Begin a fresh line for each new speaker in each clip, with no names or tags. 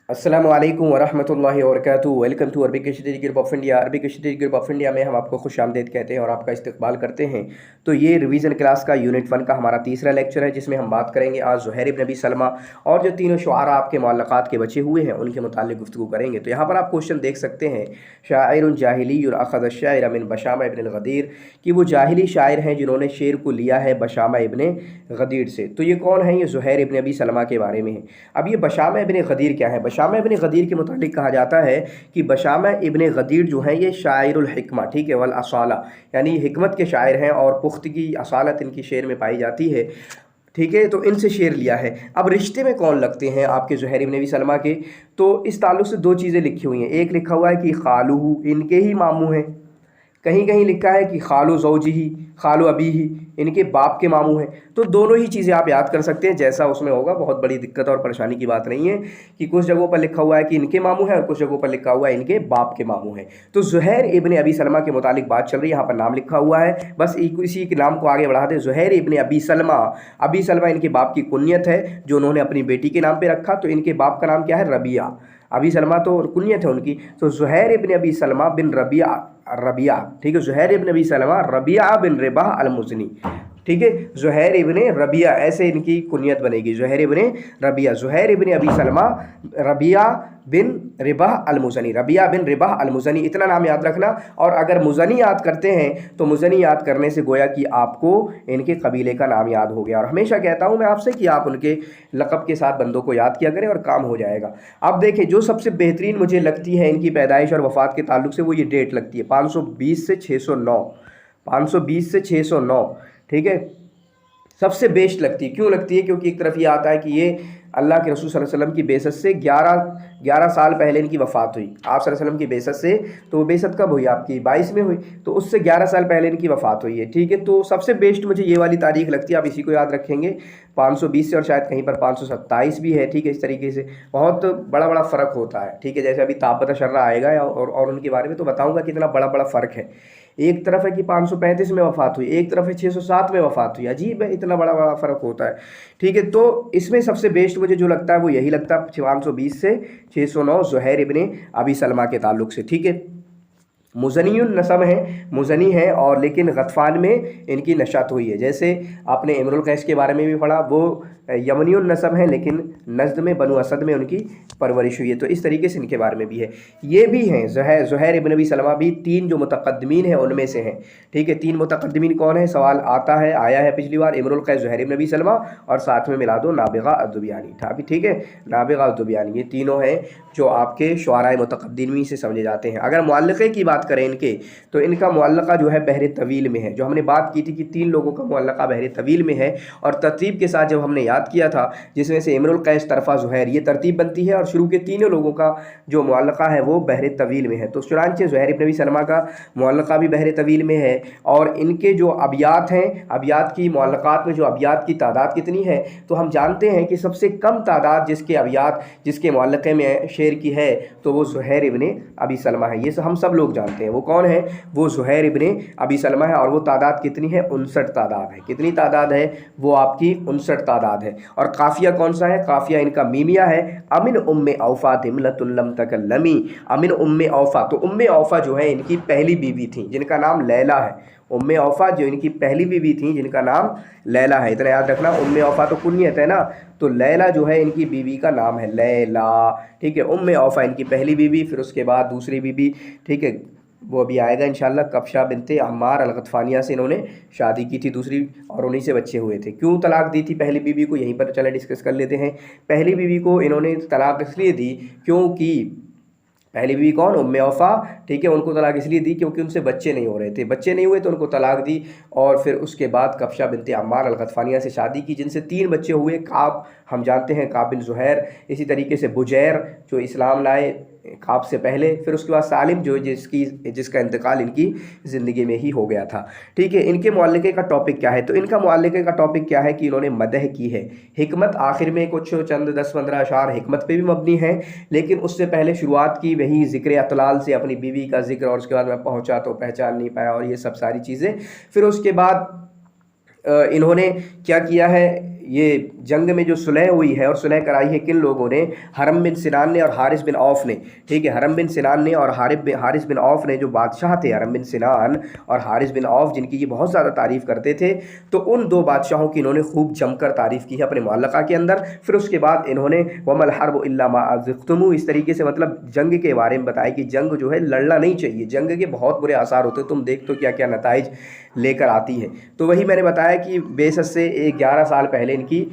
अस्सलामु अलैकुम वरहमतुल्लाहि वबरकातुहू। Welcome to Arabic study group of India. Arabic study group of India में हम आपको खुशामदीद कहते हैं और आपका इस्तकबाल करते हैं। तो ये रिवीजन क्लास का यूनिट 1 का हमारा तीसरा लेक्चर है, जिसमें हम बात करेंगे आज ज़ुहैर इब्न अबी सलमा और जो तीनों शुआरा आपके मुअल्लक़ात के बचे हुए हैं उनके मुतालिक गुफ्तगू करेंगे। तो यहाँ पर आप क्वेश्चन देख सकते हैं, शाइरुन जाहिलियुन अख़ज़ अश-शाइर मिन बशामा इब्न गदीर, कि वो जाहिली शायर हैं जिन्होंने शेर को लिया है बशामा इब्न गदीर से। तो ये कौन है? ये ज़ुहैर इब्न अबी सलमा के बारे में है। अब ये बशामा इब्न गदीर क्या है? बशामा इब्न गदीर के मुतालिक कहा जाता है कि बशामा इब्न गदीर जो है ये शायरुल हिकमा, ठीक है, वल असाला, यानी हिकमत के शायर हैं और पुख्तगी असालत इनकी शेर में पाई जाती है, ठीक है। तो इनसे शेर लिया है। अब रिश्ते में कौन लगते हैं आपके ज़ुहैर इब्न अबी सलमा के? तो इस ताल्लुक़ से दो चीज़ें लिखी हुई हैं। एक लिखा हुआ है कि खालूहू, इनके ही मामू हैं। कहीं कहीं लिखा है कि खालू ज़ौजी ही, खालू अबी ही, इनके बाप के मामू हैं। तो दोनों ही चीज़ें आप याद कर सकते हैं, जैसा उसमें होगा। बहुत बड़ी दिक्कत और परेशानी की बात नहीं है कि कुछ जगहों पर लिखा हुआ है कि इनके मामू हैं और कुछ जगहों पर लिखा हुआ है इनके बाप के मामू हैं। तो ज़ुहैर इब्न अबी सलमा के मुतालिक बात चल रही है, यहाँ पर नाम लिखा हुआ है, बस इसी के नाम को आगे बढ़ा दें, ज़ुहैर इब्न अबी सलमा। अबी सलमा इनके बाप की कुन्यत है जो उन्होंने अपनी बेटी के नाम पर रखा। तो इनके बाप का नाम क्या है? रबिया। अबी सलमा तो कुन्यत है उनकी। तो ज़ुहैर इब्न अबी सलमा बिन रबिया, ठीक है। ज़ुहैर इब्न अबी सलमा रबिया बिन रिबाह अल-मुज़नी, ठीक है। ज़ुहैर इब्न रबिया, ऐसे इनकी कुनियत बनेगी, ज़ुहैर इब्न रबिया। ज़ुहैर इब्न अबी सलमा रबिया बिन रिबाह अल-मुज़नी, रबिया बिन रिबाह अल-मुज़नी, इतना नाम याद रखना। और अगर मुज़नी याद करते हैं तो मुज़नी याद करने से गोया कि आपको इनके कबीले का नाम याद हो गया। और हमेशा कहता हूँ मैं आपसे कि आप उनके लक़ब के साथ बंदों को याद किया करें और काम हो जाएगा। अब देखें, जो सबसे बेहतरीन मुझे लगती है इनकी पैदाइश और वफ़ात के ताल्लुक़ से, वो ये डेट लगती है 520 से 609, 520 से 609, ठीक है। सबसे बेस्ट लगती है। क्यों लगती है? क्योंकि एक तरफ ये आता है कि ये अल्लाह के रसूल सल्लल्लाहु अलैहि वसल्लम की बेसत से 11 साल पहले इनकी वफ़ात हुई। आप सल्लल्लाहु अलैहि वसल्लम की बेसत से, तो वो बेसत कब हुई? आपकी 22 में हुई, तो उससे 11 साल पहले इनकी वफ़ात हुई है, ठीक है। तो सबसे बेस्ट मुझे ये वाली तारीख लगती है, आप इसी को याद रखेंगे, 520 से, और शायद कहीं पर 527 भी है, ठीक है। इस तरीके से बहुत बड़ा बड़ा फ़र्क होता है, ठीक है। जैसे अभी ताबत शर्रा आएगा और उनके बारे में तो बताऊँगा कितना बड़ा बड़ा फ़र्क है। एक तरफ है कि 535 में वफ़ात हुई, एक तरफ है 607 में वफ़ात हुई। अजीब है, इतना बड़ा बड़ा फ़र्क होता है, ठीक है। तो इसमें सबसे बेस्ट मुझे जो लगता है वो यही लगता है, 520 से 609, ज़ुहैर इब्न अबी सलमा के ताल्लुक़ से, ठीक है। मुज़नीयुन नसब है, मुज़नी है, और लेकिन गतफ़ान में इनकी नशात हुई है। जैसे आपने इमरुल कैस के बारे में भी पढ़ा, वो यमनियुन नसब है लेकिन नज़द में, बनु असद में उनकी परवरिश हुई है। तो इस तरीके से इनके बारे में भी है। ये भी हैं ज़ुहैर इब्न अबी सलमा भी तीन जो मुतक़द्दिमीन हैं उनमें से हैं, ठीक है। तीन मुतक़द्दिमीन कौन है? सवाल आया है पिछली बार। इमरुल कैस, ज़ुहैर इब्न अबी सलमा, और साथ में मिला दो नाबिगा अद्दुबियानी था भी, ठीक है। नाबिगा अद्दुबियानी, ये तीनों हैं जो आपके शुआराए मुतक़द्दिमीन से समझे जाते हैं। अगर मुअल्लिक़े की बात करें इनके, तो इनका मुअल्लक़ा जो है बहर तवील में है। जो हमने बात की थी कि तीन लोगों का मुअल्लक़ा बहर तवील में है, और तरतीब के साथ जब हमने याद किया था, जिसमें से इमरुल कैस, तरफ़ा, ज़ुहैर, ये तरतीब बनती है, और शुरू के तीनों लोगों का जो मुअल्लक़ा है वो बहर तवील में है। तो चुनांचे ज़ुहैर इब्न अबी सलमा का मुअल्लक़ा भी बहर तवील में है। और इनके जो अबियात हैं, अबियात की मुअल्लक़ात में जो अबियात की तादाद कितनी है, तो हम जानते हैं कि सबसे कम तादाद जिसके अबियात, जिसके मुअल्लक़े में शेर की है, तो वो ज़ुहैर इब्न अबी सलमा है। ये हम सब लोग जानते हैं। वो कौन है? वो ज़ुहैर इब्न अबी सलमा है। और वो तादाद कितनी है? 59 तादाद है। कितनी तादाद है? वो आपकी 59 तादाद है। और काफ़िया कौन सा है? काफ़िया इनका मीमिया है, अमिन उम्मे औफ़ा दिमलतुन लम तकल्लमी, अमिन उम्मे औफ़ा। तो उम्मे औफ़ा जो है इनकी पहली बीवी थी, जिनका नाम लैला है। उम्मे औफ़ा जो इनकी पहली बीवी थी, जिनका नाम लैला है, इतना याद रखना। उम्मे औफ़ा तो कुन्यत है ना, तो लैला जो है इनकी बीवी का नाम है, लैला, ठीक है। उम्मे औफ़ा इनकी पहली बीवी, फिर उसके बाद दूसरी बीवी, ठीक है, वो अभी आएगा इंशाल्लाह। कब्शा बिनते अम्मार अल-गतफ़ानिया से इन्होंने शादी की थी दूसरी, और उन्हीं से बच्चे हुए थे। क्यों तलाक दी थी पहली बीवी को? यहीं पर चले डिस्कस कर लेते हैं। पहली बीवी को इन्होंने तलाक इसलिए दी क्योंकि पहली बीवी कौन? उम्मे औफ़ा, ठीक है। उनको तलाक इसलिए दी क्योंकि उनसे बच्चे नहीं हो रहे थे, बच्चे नहीं हुए तो उनको तलाक दी। और फिर उसके बाद कब्शा बिनते अम्मार अल-गतफ़ानिया से शादी की, जिनसे 3 बच्चे हुए। काब, हम जानते हैं, काब बिन ज़ुहैर, इसी तरीके से बुजैर जो इस्लाम लाए काब से पहले, फिर उसके बाद सालिम जो जिसका इंतकाल इनकी ज़िंदगी में ही हो गया था, ठीक है। इनके मुअल्लिक़े का टॉपिक क्या है? तो इनका मुअल्लिक़े का टॉपिक क्या है कि इन्होंने मदह की है, हिकमत। आखिर में कुछ चंद 10-15 अशार हिकमत पे भी मबनी हैं, लेकिन उससे पहले शुरुआत की वही ज़िक्र अतलाल से, अपनी बीवी का ज़िक्र, और उसके बाद मैं पहुँचा तो पहचान नहीं पाया, और ये सब सारी चीज़ें। फिर उसके बाद इन्होंने क्या किया है? یہ جنگ میں جو صلح ہوئی ہے اور صلح کرائی ہے کن لوگوں نے؟ حرم بن سنان نے اور حارث بن عوف نے، ٹھیک ہے، حرم بن سنان نے اور حارث بن عوف نے، جو بادشاہ تھے حرم بن سنان اور حارث بن عوف، جن کی یہ بہت زیادہ تعریف کرتے تھے، تو ان دو بادشاہوں کی انہوں نے خوب جم کر تعریف کی ہے اپنے معلقہ کے اندر۔ پھر اس کے بعد انہوں نے وَمَا الْحَرْبُ إِلَّا مَا أَزِقْتُمُ، اس طریقے سے مطلب جنگ کے بارے میں بتایا کہ جنگ جو ہے لڑنا نہیں چاہیے، جنگ کے بہت برے آثار ہوتے ہیں، تم دیکھ تو کیا کیا نتائج لے کر آتی ہے۔ تو وہی میں نے بتایا کہ بعثت سے 11 سال پہلے ان کی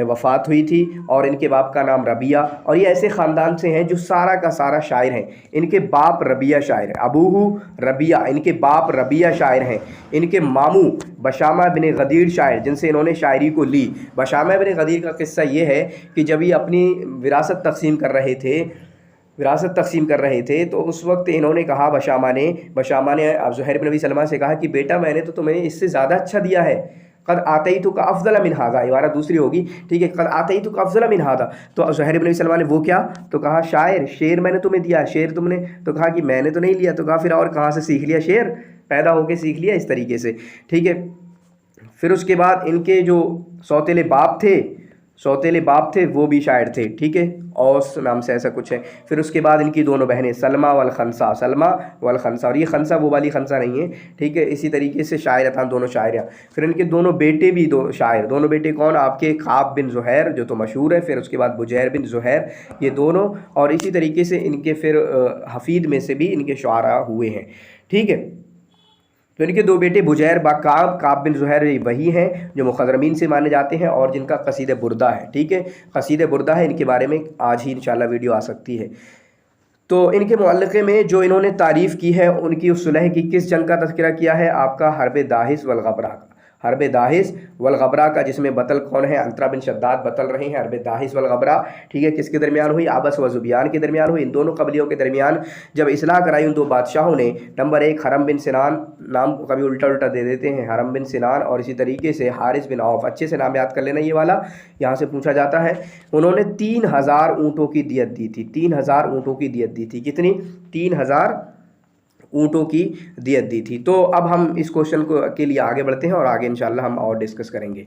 وفات ہوئی تھی، اور ان کے باپ کا نام ربیہ، اور یہ ایسے خاندان سے ہیں جو سارا کا سارا شاعر ہیں۔ ان کے باپ ربیہ شاعر ہیں، ابوہ ربیہ، ان کے باپ ربیہ شاعر ہیں۔ ان کے ماموں بشامہ بن غدیر شاعر، جن سے انہوں نے شاعری کو لی۔ بشامہ بن غدیر کا قصہ یہ ہے کہ جب یہ اپنی وراثت تقسیم کر رہے تھے تو اس وقت انہوں نے کہا، بشامہ نے زہیر بن نبی سلمہ سے کہا کہ بیٹا میں نے تو تمہیں اس سے زیادہ اچھا دیا ہے، قد آتیتک افضل من ھذا، عبارت دوسری ہوگی، ٹھیک ہے، قد آتیتک افضل من ھذا۔ تو زہیر بن نبی سلمہ نے وہ کیا؟ تو کہا شعر میں نے تمہیں دیا، شعر تم نے، تو کہا کہ میں نے تو نہیں لیا، تو کہا پھر اور کہاں سے سیکھ لیا؟ شعر پیدا ہو کے سیکھ لیا اس طریقے سے، ٹھیک ہے۔ پھر اس کے بعد ان کے جو سوتیلے باپ تھے وہ بھی شاعر تھے، ٹھیک ہے، اوس نام سے ایسا کچھ ہے۔ پھر اس کے بعد ان کی دونوں بہنیں سلمہ والخنسہ، اور یہ خنسہ وہ والی خنسہ نہیں ہے، ٹھیک ہے، اسی طریقے سے شاعر تھا، دونوں شاعریاں۔ پھر ان کے دونوں بیٹے بھی دو شاعر، دونوں بیٹے کون؟ آپ کے کعب بن زہیر جو تو مشہور ہے، پھر اس کے بعد بجیر بن زہیر، یہ دونوں، اور اسی طریقے سے ان کے پھر حفید میں سے بھی ان کے شعراء ہوئے ہیں، ٹھیک ہے۔ تو ان کے دو بیٹے بجیر با کعب بن زہیر وہی ہیں جو مخضرمین سے مانے جاتے ہیں اور جن کا قصیدہ بردہ ہے، ٹھیک ہے، قصیدہ بردہ ہے، ان کے بارے میں آج ہی انشاءاللہ ویڈیو آ سکتی ہے۔ تو ان کے معلقے میں جو انہوں نے تعریف کی ہے، ان کی اس صلح کی کس جنگ کا تذکرہ کیا ہے؟ آپ کا حرب داہس والغبرہ کا، جس میں بطل کون ہے؟ عنترہ بن شداد بطل رہے ہیں۔ حرب داہس والغبرہ، ٹھیک ہے، کس کے درمیان ہوئی؟ عبس و زبیان کے درمیان ہوئی، ان دونوں قبیلوں کے درمیان جب اصلاح کرائی ان دو بادشاہوں نے۔ نمبر 1 حرم بن سنان، نام کو کبھی الٹا دے دیتے ہیں، حرم بن سنان، اور اسی طریقے سے حارث بن عوف، اچھے سے نام یاد کر لینا یہ والا، یہاں سے پوچھا جاتا ہے۔ انہوں نے 3000 اونٹوں کی دیت دی تھی، 3000 اونٹوں کی دیت دی تھی، کتنی؟ 3000 اونٹوں کی دیت دی تھی۔ تو اب ہم اس کوشچن کے لیے آگے بڑھتے ہیں اور آگے انشاءاللہ ہم اور ڈسکس کریں گے۔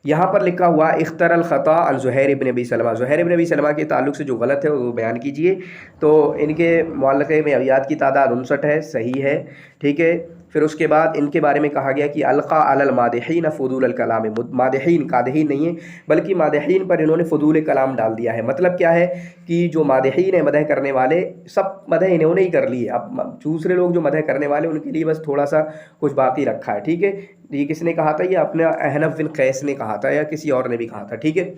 یہاں پر لکھا ہوا اختر الخطا عن زہیر بن نبی سلمہ، زہیر بن نبی سلمہ کے تعلق سے جو غلط ہے وہ بیان کیجئے۔ تو ان کے معلقے میں ابیات کی تعداد 59 ہے، صحیح ہے، ٹھیک ہے۔ پھر اس کے بعد ان کے بارے میں کہا گیا کہ القا علی المادحین فضول الکلام، مادحین قادحین نہیں ہے بلکہ مادحین پر انہوں نے فضول کلام ڈال دیا ہے۔ مطلب کیا ہے کہ جو مادحین ہیں، مدح کرنے والے، سب مدح انہوں نے ہی کر لی ہے، اب دوسرے لوگ جو مدح کرنے والے ان کے لیے بس تھوڑا سا کچھ باقی رکھا ہے، ٹھیک ہے۔ یہ کس نے کہا تھا؟ یہ اپنا احنف بن قیس نے کہا تھا یا کسی اور نے بھی کہا تھا، ٹھیک ہے۔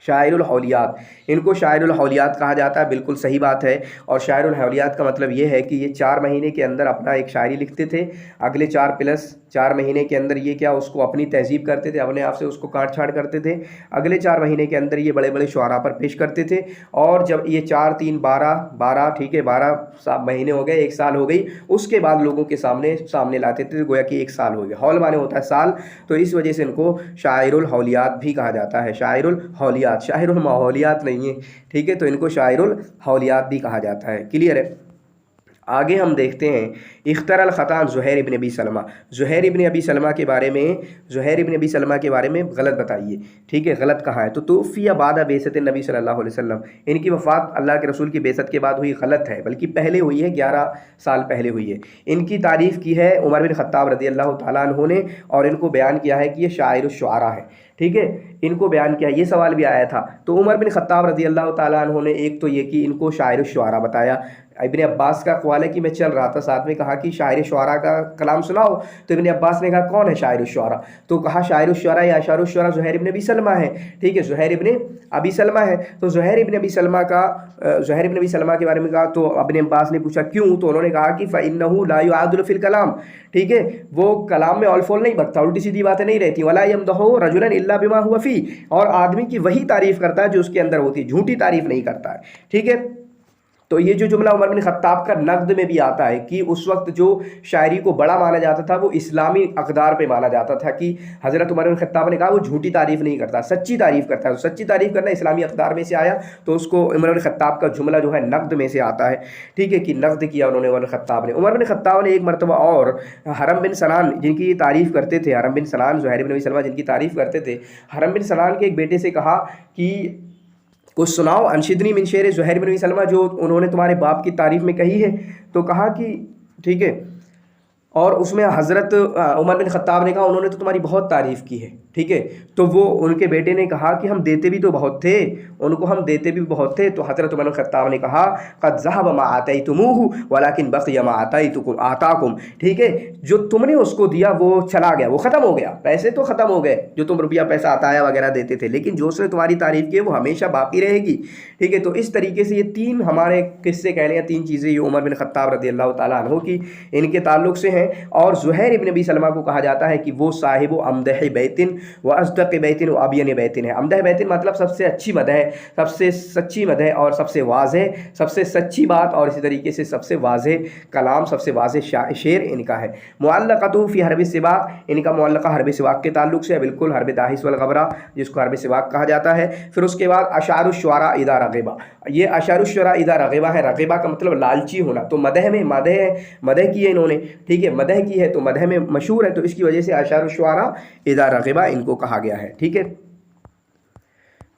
شاعر الحولیات، ان کو شاعر الحولیات کہا جاتا ہے، بالکل صحیح بات ہے۔ اور شاعر الحولیات کا مطلب یہ ہے کہ یہ 4 مہینے کے اندر اپنا ایک شاعری لکھتے تھے، اگلے 4 مہینے کے اندر یہ کیا اس کو اپنی تہذیب کرتے تھے، اپنے آپ سے اس کو کاٹ چھاٹ کرتے تھے، اگلے 4 مہینے کے اندر یہ بڑے بڑے شعراء پر پیش کرتے تھے، اور جب یہ 4 3 12 ٹھیک ہے 12 مہینے ہو گئے، 1 سال ہو گئی، اس کے بعد لوگوں کے سامنے لاتے تھے، گویا کہ 1 سال ہو گیا، ہول مانے ہوتا ہے سال، تو اس وجہ سے ان کو شاعر الحولیات بھی کہا جاتا ہے، شاعر الحولیات، شاعر الماحولیات نہیں ہے، ٹھیک ہے، تو ان کو شاعر الحولیات بھی کہا جاتا ہے، کلیئر ہے۔ آگے ہم دیکھتے ہیں اختر الخطا عن زہیر ابن ابی سلمہ، زہیر ابن ابی سلمہ کے بارے میں غلط بتائیے، ٹھیک ہے، غلط کہاں ہے؟ تو توفی بعد بعثت النبی صلی اللہ علیہ وسلم، ان کی وفات اللہ کے رسول کی بعثت کے بعد ہوئی، غلط ہے، بلکہ پہلے ہوئی ہے، 11 سال پہلے ہوئی ہے۔ ان کی تعریف کی ہے عمر بن خطاب رضی اللہ تعالیٰ عنہ نے، اور ان کو بیان کیا ہے کہ یہ شاعر الشعراء ہے، ٹھیک ہے، ان کو بیان کیا، یہ سوال بھی آیا تھا۔ تو عمر بن خطاب رضی اللہ تعالیٰ عنہ نے ایک تو یہ کہ ان کو شاعر الشعراء بتایا۔ ابن عباس کا قول ہے کہ میں چل رہا تھا، ساتھ میں کہا کہ شاعر شعراء کا کلام سناؤ، تو ابن عباس نے کہا کون ہے شاعر الشعراء؟ تو کہا شاعر الشعراء یا اشعار الشعراء زہیر ابن ابی سلمہ ہے، ٹھیک ہے، زہیر ابن ابی سلمہ ہے۔ تو زہیر ابن ابی سلمہ کے بارے میں کہا، تو ابن عباس نے پوچھا کیوں؟ تو انہوں نے کہا کہ فَإِنَّهُ لَا يُعَادُلُ فِي الْكَلَامِ، ٹھیک ہے، وہ کلام میں اول فول نہیں بکتا، الٹی سیدھی باتیں نہیں رہتی، وَلَا يَمْدَحُ رَجُلًا إِلَّا بِمَا هُوَ فِيهِ، اور آدمی کی وہی تعریف کرتا ہے جو اس کے اندر ہوتی ہے، جھوٹی تعریف نہیں کرتا ہے، ٹھیک ہے۔ तो ये जो जुमला उमर बिन खत्ताब का नक़द में भी आता है कि उस वक्त जो शायरी को बड़ा माना जाता था वो इस्लामी अक़दार पे माना जाता था कि हज़रत उमर बिन खत्ताब ने कहा वो झूठी तारीफ़ नहीं करता, सच्ची तारीफ़ करता है। तो सच्ची तारीफ़ करना इस्लामी अक़दार में से आया, तो उसको उमर बिन खत्ताब का जुमला जो है नक़द में से आता है, ठीक है, कि नक़द किया उन्होंने उमर बिन खत्ताब ने। उमर बिन खत्ताब ने एक मरतबा और हरम बिन सनान जिनकी तारीफ़ करते थे, हरम बिन सनान ज़ुहैर बिन अबी सलमा जिनकी तारीफ़ करते थे, हरम बिन सनान के एक बेटे से कहा कि कुछ सुनाओ, अनशिदनी मिन शेर ज़ुहैर बिन अबी सलमा, जो उन्होंने तुम्हारे बाप की तारीफ़ में कही है। तो कहा कि ठीक है, और उसमें हज़रत उमर बिन ख़त्ताब ने कहा उन्होंने तो तुम्हारी बहुत तारीफ़ की है, ठीक है। तो वो उनके बेटे ने कहा कि हम देते भी तो बहुत थे, उनको हम देते भी बहुत थे। तो हज़रत उमर बिन ख़त्ताब ने कहा क़द ज़हब मा आतैतुमूहु वलाकिन बक़िया मा आताकुम, ठीक है, जो तुमने उसको दिया वो चला गया, वो ख़त्म हो गया, पैसे तो ख़त्म हो गए जो तुम रुपया पैसा अताया वगैरह देते थे, लेकिन जो उसने तुम्हारी तारीफ़ की है वो हमेशा बाकी रहेगी, ठीक है। तो इस तरीके से ये तीन हमारे किस्से कहने हैं, तीन चीज़ें ये उमर बिन ख़त्ताब रज़ियल्लाहु ताला अन्हु की इनके ताल्लुक़ से हैं। और ज़ुहैर इब्न अबी सलमा को कहा जाता है कि वो साहिब अमदह बैतिन व अज़दक़ बैतिन व अबियन बैतिन है। अमदह बैतिन मतलब सबसे अच्छी मदह, सबसे सच्ची मदह और सबसे वाज़ेह, सबसे सच्ची बात और इसी तरीके से सबसे वाज़ेह कलाम, सबसे वाज़ेह शेर इनका है। मुअल्लक़तु फ़ी हर्ब सिवाक, इनका मुअल्लक़ा हर्ब सिवाक के ताल्लुक़ से है, बिल्कुल हर्ब दाहिस वल गबरा जिसको हर्ब सिवाक कहा जाता है। फिर उसके बाद अशारुश्शुअरा इज़ा रग़िबा, ये अशारुश्शुअरा इज़ा रग़िबा है, रग़िबा का मतलब लालची होना। तो मदह में मदह की है इन्होंने, ठीक है, मदह की है तो मदह में मशहूर है, तो इसकी वजह से अशारुश्शुअरा इज़ा रग़िबा इनको कहा गया है, ठीक है।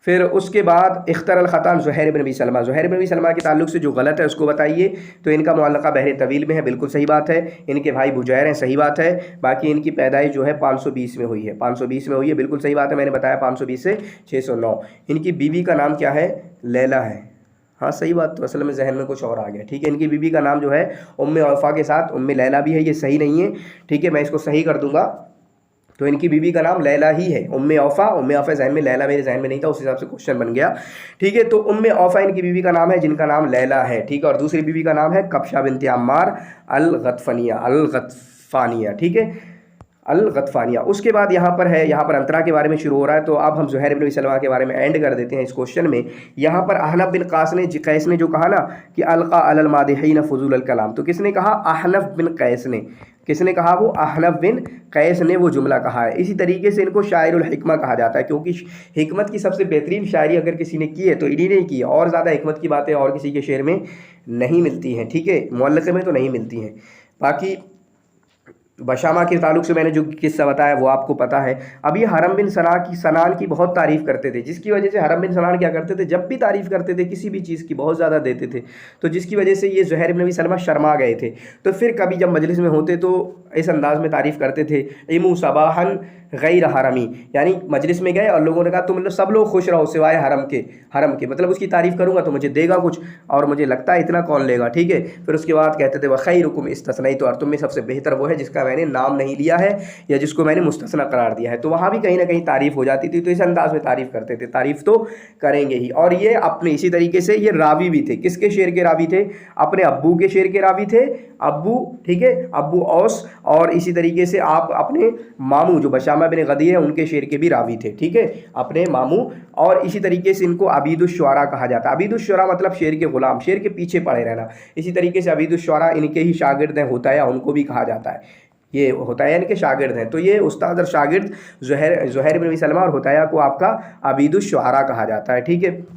फिर उसके बाद इख्तरल ख़तान ज़ुहैर बिन अबी सलमा, ज़ुहैर बिन अबी सलमा के ताल्लुक़ से जो गलत है उसको बताइए। तो इनका मुअल्लक़ा बहर तवील में है, बिल्कुल सही बात है। इनके भाई बुजैर हैं, सही बात है। बाकी इनकी पैदाइश जो है 520 में हुई है, 520 में हुई है, बिल्कुल सही बात है, मैंने बताया 520 से 609। इनकी बीवी का नाम क्या है? लैला है, हाँ सही बात, तो असल में जहन में कुछ और आ गया, ठीक है। इनकी बीवी का नाम जो है उम्मे औफ़ा के साथ उम्मे लैला भी है, ये सही नहीं है, ठीक है, मैं इसको सही कर दूंगा। तो इनकी बीवी का नाम लैला ही है, उम्मे औफ़ा जहन में, लैला मेरे जहन में नहीं था, उस हिसाब से क्वेश्चन बन गया, ठीक है। तो उम्मे औफ़ा इनकी बीवी का नाम है जिनका नाम लैला है, ठीक है। और दूसरी बीवी का नाम है कब्शा बिन्त अम्मार अल-गतफ़ानिया, ठीक है, अल-गतफ़ानिया। उसके बाद यहाँ पर अंतरा के बारे में शुरू हो रहा है। तो अब हम ज़ुहैर बिन अबी सलमा के बारे में एंड कर देते हैं इस क्वेश्चन में। यहाँ पर अहनफ़ बिन कैस ने जो कहा ना कि अलक़ा अलल मादिहीन फ़ुज़ूल अल कलाम, तो किसने कहा? अहनफ़ बिन कैस ने, किसने कहा? वो अहनफ़ बिन कैस ने वो जुमला कहा है। इसी तरीके से इनको शायरुल हिकमा कहा जाता है, क्योंकि हिकमत की सबसे बेहतरीन शायरी अगर किसी ने की है तो इन्हीं ने की है, और ज़्यादा हिकमत की बातें और किसी के शेर में नहीं मिलती हैं, ठीक है, मुअल्लक़े में तो नहीं मिलती हैं। बाकी बशामा के ताल्लुक़ से मैंने जो किस्सा बताया वो आपको पता है। अब ये हरम बिन सनान की बहुत तारीफ़ करते थे, जिसकी वजह से हरम बिन सनान क्या करते थे, जब भी तारीफ़ करते थे किसी भी चीज़ की बहुत ज़्यादा देते थे, तो जिसकी वजह से ये ज़ुहैर बिन अबी सलमा शर्मा गए थे। तो फिर कभी जब मजलिस में होते तो इस अंदाज़ में तारीफ़ करते थे, इमू सबाहन गैर हरमी, यानी मजलिस में गए और लोगों ने कहा तुम लोग सब लोग खुश रहो सिवाय हरम के, मतलब उसकी तारीफ़ करूँगा तो मुझे देगा कुछ, और मुझे लगता है इतना कौन लेगा, ठीक है। फिर उसके बाद कहते थे व खैरुकुम इस्तस्नई, तो और तुम में सबसे बेहतर वो है जिसका मैंने नाम नहीं लिया है या जिसको मैंने मुस्तस्ना करार दिया है। तो वहाँ भी कहीं ना कहीं तारीफ़ हो जाती थी, तो इस अंदाज़ में तारीफ़ करते थे, तारीफ़ तो करेंगे ही। और ये अपने इसी तरीके से ये रावी भी थे, किसके शेर के रावी थे? अपने अब्बू के शेर के रावी थे, अब्बू, ठीक है, अब्बू औस, और इसी तरीके से आप अपने मामू जो बशामा बिन गदीर है उनके शेर के भी रावी थे, ठीक है, अपने मामू। और इसी तरीके से इनको अबीदुश्शुअरा कहा जाता है। अबीदुश्शुअरा मतलब शेर के गुलाम, शेर के पीछे पड़े रहना। इसी तरीके से अबीदुश्शुअरा इनके ही शागिर्द हैं, होता है, उनको भी कहा जाता है, ये होताया इनके शागिर्द हैं। तो ये उस्ताद और शागिर्द ज़ुहैर बिन अबी सलमा और होताया को आपका अबीदुश्शुअरा कहा जाता है, ठीक है।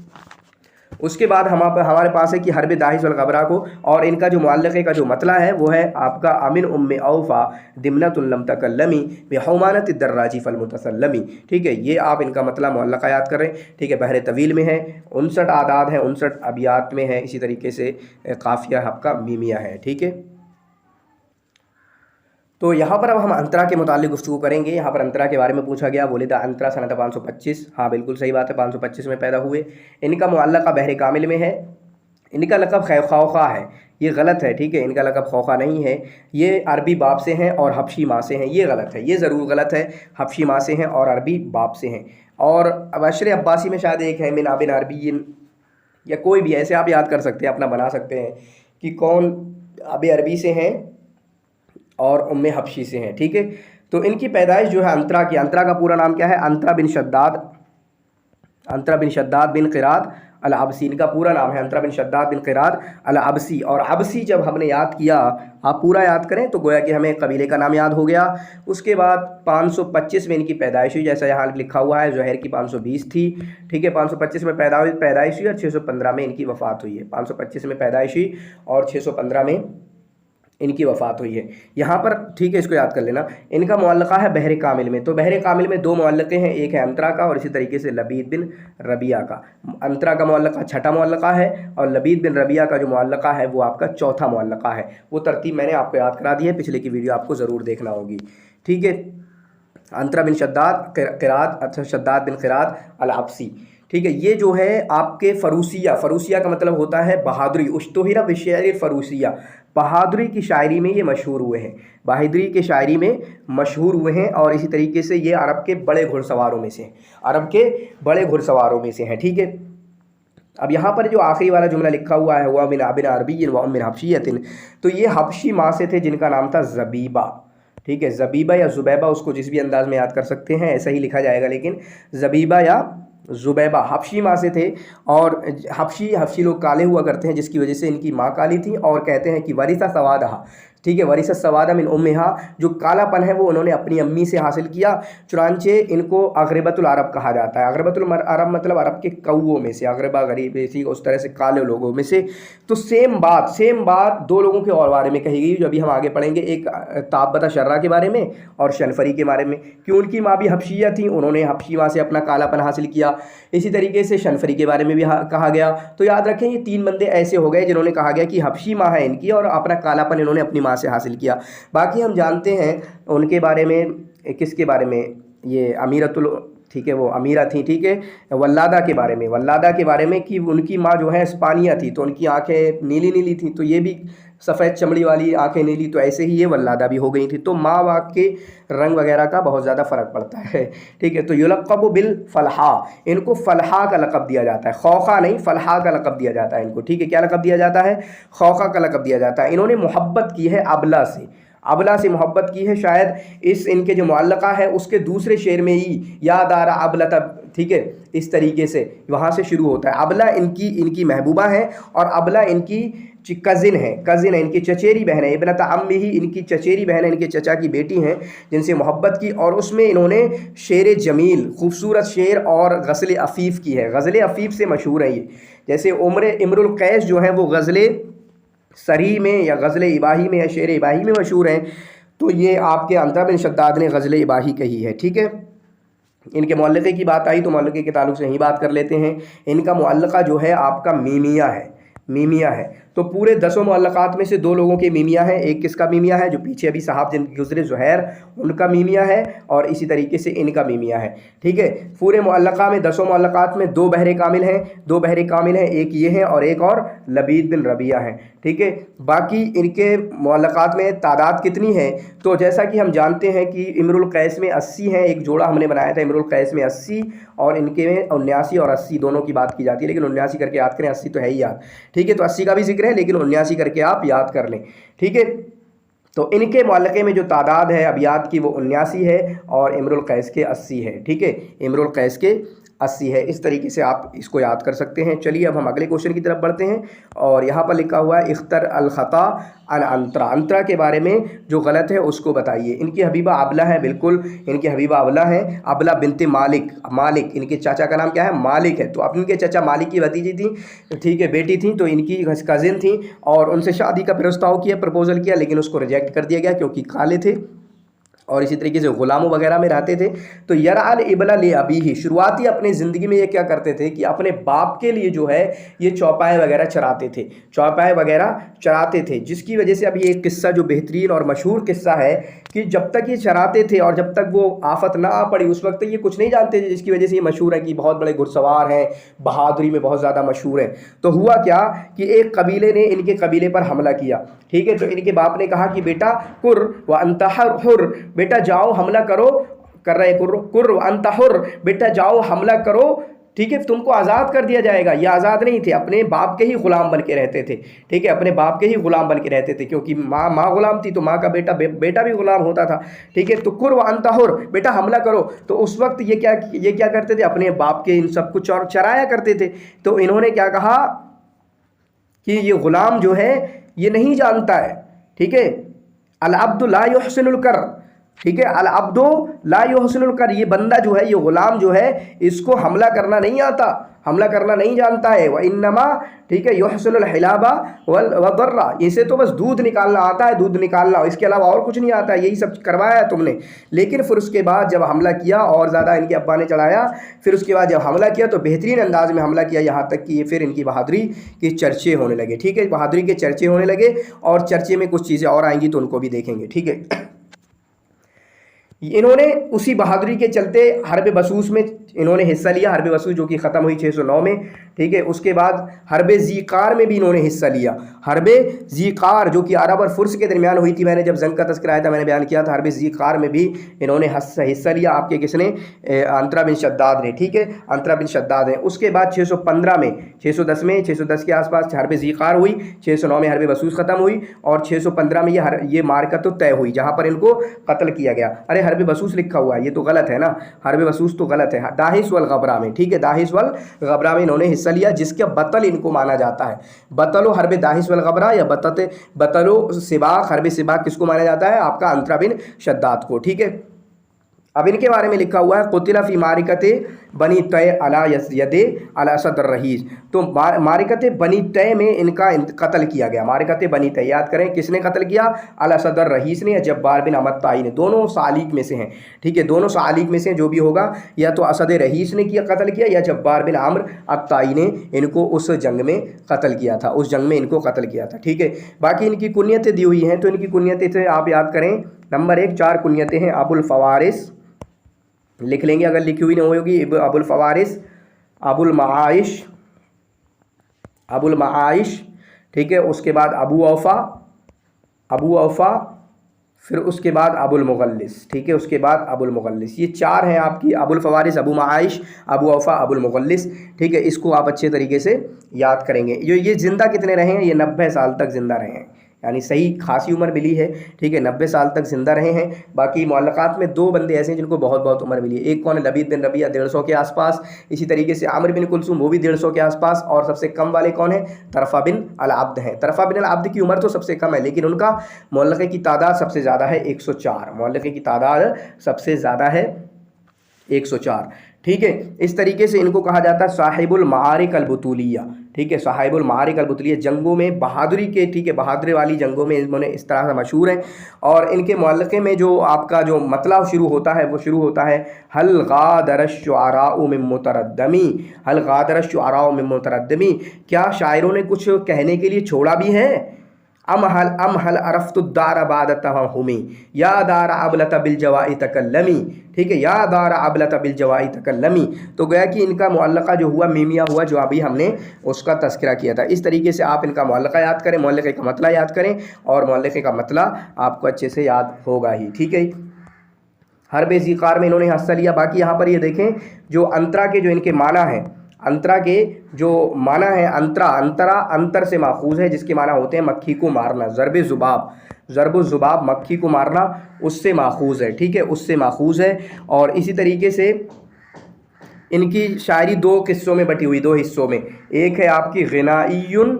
उसके बाद हमारे पास है कि हर्ब दाहिस वल गबरा को, और इनका जो मुअल्लक़े का जो मतला है वो है आपका अमिन उम्मे औफ़ा दिमनतुल लम तकल्लमी बिहौमानत दर्राजी फल मुतसल्लमी, ठीक है। ये आप इनका मतला मुअल्लक़ा याद कर रहे हैं, ठीक है। बहर तवील में है, 59 आदाद हैं, 59 अबियात में है, इसी तरीके से काफ़िया आपका मीमिया है, ठीक है। तो यहाँ पर अब हम अंतरा के मुतालिक गुफ्तगू करेंगे। यहाँ पर अंतरा के बारे में पूछा गया, बोले था अंतरा सनत 525, हाँ बिल्कुल सही बात है, 525 में पैदा हुए। इनका मुअल्लक़ा बहर कामिल में है। इनका लक़ब खौखा है, ये गलत है, ठीक है, इनका लक़ब खौखा नहीं है। ये अरबी बाप से हैं और हबशी माँ से हैं, ये गलत है, ये ज़रूर गलत है, हबशी माँ से हैं और अरबी बाप से हैं। और अबशर अब्बासी में शायद एक है मिन आबिन अरबीन, या कोई भी ऐसे आप याद कर सकते हैं, अपना बना सकते हैं कि कौन अब अरबी से हैं और उम्मे हबशी से हैं, ठीक है। तो इनकी पैदाइश जो है अंतरा का पूरा नाम क्या है? अंतरा बिन शद्दाद बिन क़िराद अल अबसी, इनका पूरा नाम है अंतरा बिन शद्दाद बिन क़िराद अल अबसी। और अबसी जब हमने याद किया, आप पूरा याद करें तो गोया कि हमें कबीले का नाम याद हो गया। उसके बाद 525 में इनकी पैदाइश हुई, जैसा यहाँ लिखा हुआ है। ज़ुहैर की 520 थी, ठीक है, 525 में पैदाइश हुई और 615 में इनकी वफ़ात हुई है। 525 में पैदाइश हुई और 615 में इनकी वफ़ात हुई है यहाँ पर, ठीक है, इसको याद कर लेना। इनका मुअल्लक़ा है बहर कामिल में, तो बहर कामिल में दो मुअल्लक़े हैं, एक है अंतरा का और इसी तरीके से लबीद बिन रबिया का। अंतरा का मुअल्लक़ा छठा मुअल्लक़ा है और लबीद बिन रबिया का जो मुअल्लक़ा है वो आपका चौथा मुअल्लक़ा है। वो तरतीब मैंने आपको याद करा दी है, पिछले की वीडियो आपको ज़रूर देखना होगी, ठीक है। अंतरा बिन शद्दाद क़िराद, अच्छा शद्दाद बिन क़िराद अल अबसी, ठीक है। ये जो है आपके फ़रूसिया, फ़रूसिया का मतलब होता है बहादुरी। उश्तुहिरा बिशअर फ़रूसिया, बहादुरी की शायरी में ये मशहूर हुए हैं, बहादुरी की शायरी में मशहूर हुए हैं। और इसी तरीके से ये अरब के बड़े घुड़सवारों में से, अरब के बड़े घुड़सवारों में से हैं, ठीक है। अब यहाँ पर जो आखिरी वाला जुमला लिखा हुआ है हुआ मिन अबिन अरबी व मिन हबशियतिन, तो ये हबशी माँ से थे जिनका नाम था ज़बीबा, ठीक है। ज़बीबा या ज़ुबैबा, उसको जिस भी अंदाज़ में याद कर सकते हैं, ऐसा ही लिखा जाएगा, लेकिन ज़बीबा या ज़ुबैबा हबशी माँ से थे। और हबशी लोग काले हुआ करते हैं, जिसकी वजह से इनकी माँ काली थी। और कहते हैं कि वरिसा सवादहा, ठीक है, वरिसा सवादा मिन उम्मिहा, जो कालापन है वो उन्होंने अपनी अम्मी से हासिल किया। चुनांचे इनको अग़रबतुल अरब कहा जाता है। अग़रबतुल अरब मतलब अरब के कौओं में से, अग़रबा गरीब इसी उस तरह से काले लोगों में से। तो सेम बात दो लोगों के और बारे में कही गई, जो अभी हम आगे पढ़ेंगे, एक ताबता शर्रा के बारे में और शनफरी के बारे में, कि उनकी माँ भी हबशिया थी, उन्होंने हबशी माँ से अपना कालापन हासिल किया। इसी तरीके से शनफरी के बारे में भी कहा गया। तो याद रखें, ये तीन बंदे ऐसे हो गए जिन्होंने कहा गया कि हबशी माँ है इनकी और अपना कालापन इन्होंने अपनी माँ से हासिल किया। बाकी हम जानते हैं उनके बारे में, किसके बारे में, ये अमीरतुल, ठीक है, वो अमीरा थी, ठीक है। वल्लादा के बारे में कि उनकी माँ जो है स्पानिया थी, तो उनकी आंखें नीली नीली थी, तो ये भी सफ़ेद चमड़ी वाली आंखें नीली, तो ऐसे ही ये वल्लादा भी हो गई थी। तो माँ बाप के रंग वगैरह का बहुत ज़्यादा फ़र्क पड़ता है, ठीक है। तो युलक़्क़बु बिल फ़लहा, इनको फ़लहा का लक़ब दिया जाता है, खौखा नहीं, फ़लहा का लक़ब दिया जाता है इनको, ठीक है। क्या लक़ब दिया जाता है? खौखा का लक़ब दिया जाता है। इन्होंने मोहब्बत की है अबला से मोहब्बत की है। शायद इस इनके जो मुअल्लक़ा है उसके दूसरे शेर में ही याद आ रहा अबला तब, ठीक है, इस तरीके से वहाँ से शुरू होता है। अबला इनकी महबूबा है और अबला इनकी कज़िन है, इनकी चचेरी बहन है। इब्नत अम्मी ही इनकी चचेरी बहन है, इनके चचा की बेटी हैं, जिनसे मोहब्बत की। और उसमें इन्होंने शेर जमील, खूबसूरत शेर और गज़ल अफ़ीफ़ की है। गज़ल अफ़ीफ़ से मशहूर है ये, जैसे इम्रुल कैस जो है वो गज़ल सरी में या गज़ल इबाही में या शेर इबाही में मशहूर हैं। तो ये आपके अंतरा बिन शद्दाद ने गज़ल इबाही कही है, ठीक है। इनके मुअल्लक़े की बात आई तो मुअल्लक़े के ताल्लुक़ से यही बात कर लेते हैं। इनका मुअल्लक़ा जो है आपका मीमिया है। तो पूरे 10 मुअल्लक़ात में से 2 लोगों के मीमिया हैं। एक किसका मीमिया है? जो पीछे अभी साहब जिनके गुज़रे ज़ुहैर, उनका मीमिया है, और इसी तरीके से इनका मीमिया है, ठीक है। पूरे मुअल्लक़ा में 10 मुअल्लक़ात में 2 बहरे कामिल हैं, 2 बहरे कामिल हैं, एक ये हैं और एक और लबीद बिन रबिया हैं, ठीक है। बाकी इनके मुअल्लक़ात में तादाद कितनी है? तो जैसा कि हम जानते हैं कि इम्रुल कैस में 80 हैं, एक जोड़ा हमने बनाया था इम्रुल कैस में 80, और इनके में 79 और 80 दोनों की बात की जाती है, लेकिन 79 करके याद करें, 80 तो है ही याद, ठीक है। तो 80 का भी जिक्र है, लेकिन 79 करके आप याद कर लें, ठीक है। तो इनके मुअल्लक़े में जो तादाद है अबियात की वो 79 है और इम्रुल कैस के 80 है, ठीक है। इम्रुल कैस के 80 है। इस तरीके से आप इसको याद कर सकते हैं। चलिए अब हम अगले क्वेश्चन की तरफ बढ़ते हैं, और यहाँ पर लिखा हुआ है इख्तर अल ख़ता अन अंतरा के बारे में जो गलत है उसको बताइए। इनकी हबीबा अबला है, बिल्कुल इनकी हबीबा अबला है, अबला बिनते मालिक, इनके चाचा का नाम क्या है? मालिक है। तो अब इनके चाचा मालिक की भतीजी थी, ठीक है, बेटी थी, तो इनकी कज़िन थी, और उनसे शादी का प्रस्ताव किया, प्रपोजल किया, लेकिन उसको रिजेक्ट कर दिया गया क्योंकि काले थे और इसी तरीके से ग़ुलामों वगैरह में रहते थे। तो यरअल इबला ले अबीही, शुरुआती अपनी ज़िंदगी में ये क्या करते थे कि अपने बाप के लिए जो है ये चौपाए वगैरह चराते थे, जिसकी वजह से अभी एक किस्सा जो बेहतरीन और मशहूर किस्सा है कि जब तक ये चराते थे और जब तक वो आफत ना आ पड़ी उस वक्त ये कुछ नहीं जानते थे, जिसकी वजह से ये मशहूर है कि बहुत बड़े घुड़सवार हैं, बहादुरी में बहुत ज़्यादा मशहूर हैं। तो हुआ क्या कि एक कबीले ने इनके कबीले पर हमला किया, ठीक है। तो इनके बाप ने कहा कि बेटा कुर व अंता हुर, बेटा जाओ हमला करो, कर रहे कुर व अंता हुर, बेटा जाओ हमला करो, ठीक है, तुमको आज़ाद कर दिया जाएगा। ये आज़ाद नहीं थे, अपने बाप के ही ग़ुलाम बन के रहते थे, ठीक है, अपने बाप के ही ग़ुलाम बन के रहते थे, क्योंकि माँ ग़ुलाम थी तो माँ का बेटा भी ग़ुलाम होता था, ठीक है। तो कुर व अंता हुर, बेटा हमला करो। तो उस वक्त ये क्या करते थे, अपने बाप के इन सब कुछ और चराया करते थे। तो इन्होंने क्या कहा कि ये ग़ुलाम जो है ये नहीं जानता है, ठीक है, अल अब्दु ला युहसिनुल कर, ठीक है, अल अब्दु ला युहसिनुल कर, ये बंदा जो है, ये ग़ुलाम जो है, इसको हमला करना नहीं आता, हमला करना नहीं जानता है। व इन्नमा, ठीक है, युहसिनुल हिलाबा वल दर्रा, इसे तो बस दूध निकालना आता है, दूध निकालना, इसके अलावा और कुछ नहीं आता है, यही सब करवाया है तुमने। लेकिन फिर उसके बाद जब हमला किया और ज़्यादा इनके अब्बा ने चढ़ाया, फिर उसके बाद जब हमला किया तो बेहतरीन अंदाज में हमला किया, यहाँ तक कि ये फिर इनकी बहादुरी के चर्चे होने लगे, ठीक है, बहादुरी के चर्चे होने लगे। और चर्चे में कुछ चीज़ें और आएंगी तो उनको भी देखेंगे, ठीक है। इन्होंने उसी बहादुरी के चलते हर्ब बसूस में इन्होंने हिस्सा लिया, हर्ब बसूस जो कि ख़त्म हुई 609 में, ठीक है। उसके बाद हर्ब ज़ीक़ार में भी इन्होंने हिस्सा लिया, हर्ब ज़ीक़ार जो कि अरब और फुर्स के दरमियान हुई थी, मैंने जब जंग का तज़किरा आया था मैंने बयान किया था, हर्ब ज़ीक़ार में भी इन्होंने हिस्सा लिया। आपके किसने, अंतरा बिन शद्दाद ने, ठीक है, अंतरा बिन शद्दाद ने। उसके बाद 615 में, 610 के आसपास हर्ब ज़ीक़ार हुई, 609 में हर्ब बसूस ख़त्म हुई और 615 में ये मार्का तो तय हुई जहाँ पर इनको कत्ल किया गया। अरे हर्ब बसूस लिखा हुआ है, ये तो गलत है ना, हर्ब बसूस तो गलत है, दाहिस वल गबरा में, ठीक है, दाहिस वल गबरा में इन्होंने हिस्सा लिया, जिसके बतल इनको माना जाता है। बतलो हर्ब दाहिस वल गबरा या बतलो सिबाक, हर्ब सिबाक किसको माना जाता है, आपका अंतरा बिन शद्दाद को, ठीक है। अब इनके बारे में लिखा हुआ है, कुतिला फी मारिकते बनी तय अला यदे अला सदर रहीस, तो मारिकते बनी तय में इनका कत्ल किया गया। मारिकते बनी तय याद करें, किसने कत्ल किया, अला सदर रहीस ने या जब्बार बिन अहमद ताई ने, दोनों सालिक में से हैं, ठीक है, दोनों सालिक में से जो भी होगा, या तो असद रहीस ने किया कत्ल किया या जब्बार बिन आमर अत्ताई ने इनको उस जंग में कत्ल किया था, उस जंग में इनको कत्ल किया था, ठीक है। बाकी इनकी कुनियतें दी हुई हैं, तो इनकी कुनियतें से आप याद करें, नंबर 1 4 कुनियतें हैं। अबुल फवारिस लिख लेंगे अगर लिखी हुई नहीं होगी, अबुल फवारिस, अबुल माआइश, ठीक है। उसके बाद अबू औफा, फिर उसके बाद अबुल मुगल्लिस, ठीक है, उसके बाद अबुल मुगल्लिस। ये 4 हैं आपकी, अबुल फवारिस, अबू माआइश, अबू औफा, अबुल मुगल्लिस, ठीक है। इसको आप अच्छे तरीके से याद करेंगे। ये ज़िंदा कितने रहे हैं, ये 90 साल तक ज़िंदा रहे हैं, यानी सही खासी उम्र मिली है, ठीक है, 90 साल तक ज़िंदा रहे हैं। बाकी मुअल्लक़ात में 2 बंदे ऐसे हैं जिनको बहुत बहुत उम्र मिली है। एक कौन है, लबीद बिन रबिया 150 के आसपास, इसी तरीके से आमिर बिन कुलसूम वो भी 150 के आसपास, और सबसे कम वाले कौन है, तरफ़ा बिन अल अब्द हैं। तरफ़ा बिन अल अब्द की उम्र तो सबसे कम है, लेकिन उनका मुअल्लक़े की तादाद सबसे ज़्यादा है 104, मुअल्लक़े की तादाद सबसे ज़्यादा है 104, ठीक है। इस तरीके से इनको कहा जाता है साहिबुल मारिक अल बुतूलिया, ठीक है, साहिबुल मारिक अल बुतूलिया, जंगों में बहादुरी के, ठीक है, बहादुरी वाली जंगों में इन्होंने इस तरह से मशहूर हैं। और इनके मुअल्लक़े में जो आपका जो मतलब शुरू होता है वो शुरू होता है हल गादरश शुअराउ मिन मुतरद्दमी, हल गादरश शुअराउ मिन मुतरद्दमी, क्या शायरों ने कुछ कहने के लिए छोड़ा भी है। अम हल अरफ्तुद्दार बादतहुमी या दार अबलत बिल जवाई तकल्लमी, ठीक है, या दार अबलत बिल जवाई तकल्लमी। तो गया कि इनका मुअल्लक़ा जो हुआ मीमिया हुआ, जो अभी हमने उसका तज़किरा किया था। इस तरीके से आप इनका मुअल्लक़ा याद करें, मुअल्लक़े का मतलब याद करें, और मुअल्लक़े का मतलब आपको अच्छे से याद होगा ही, ठीक है। हर्ब ज़ीक़ार में इन्होंने हिस्सा लिया। बाकी यहाँ पर ये देखें, जो अंतरा के जो इनके माना है, अंतरा के जो माना है, अंतरा अंतर से माखूज़ है, जिसके माना होते हैं मक्खी को मारना, ज़रब ज़ुबाब मक्खी को मारना, उससे माखूज़ है, ठीक है, उससे माखूज़ है। और इसी तरीके से इनकी शायरी 2 किस्सों में बटी हुई, 2 हिस्सों में। एक है आपकी ग़िनाइयुन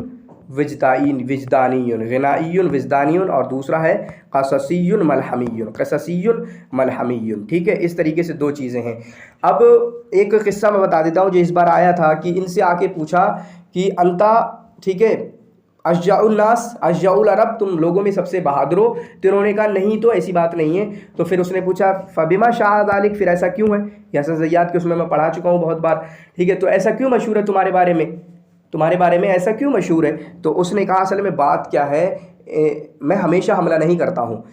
विजदानियुन, और दूसरा है क़ससियुन मलहमियुन, ठीक है। इस तरीके से 2 चीज़ें हैं। अब एक किस्सा मैं बता देता हूँ जो इस बार आया था, कि इनसे आके पूछा कि अंता, ठीक है, अशजाउल नास अशजाउल अरब, तुम लोगों में सबसे बहादुर हो। तो इन्होंने कहा नहीं, तो ऐसी बात नहीं है। तो फिर उसने पूछा फ़बिमा शाह ज़ालिक, फिर ऐसा क्यों है, यासिन ज़य्याद के उसमें मैं पढ़ा चुका हूँ बहुत बार, ठीक है। तो ऐसा क्यों मशहूर है तुम्हारे बारे में ऐसा क्यों मशहूर है। तो उसने कहा असल में बात क्या है, मैं हमेशा हमला नहीं करता हूँ,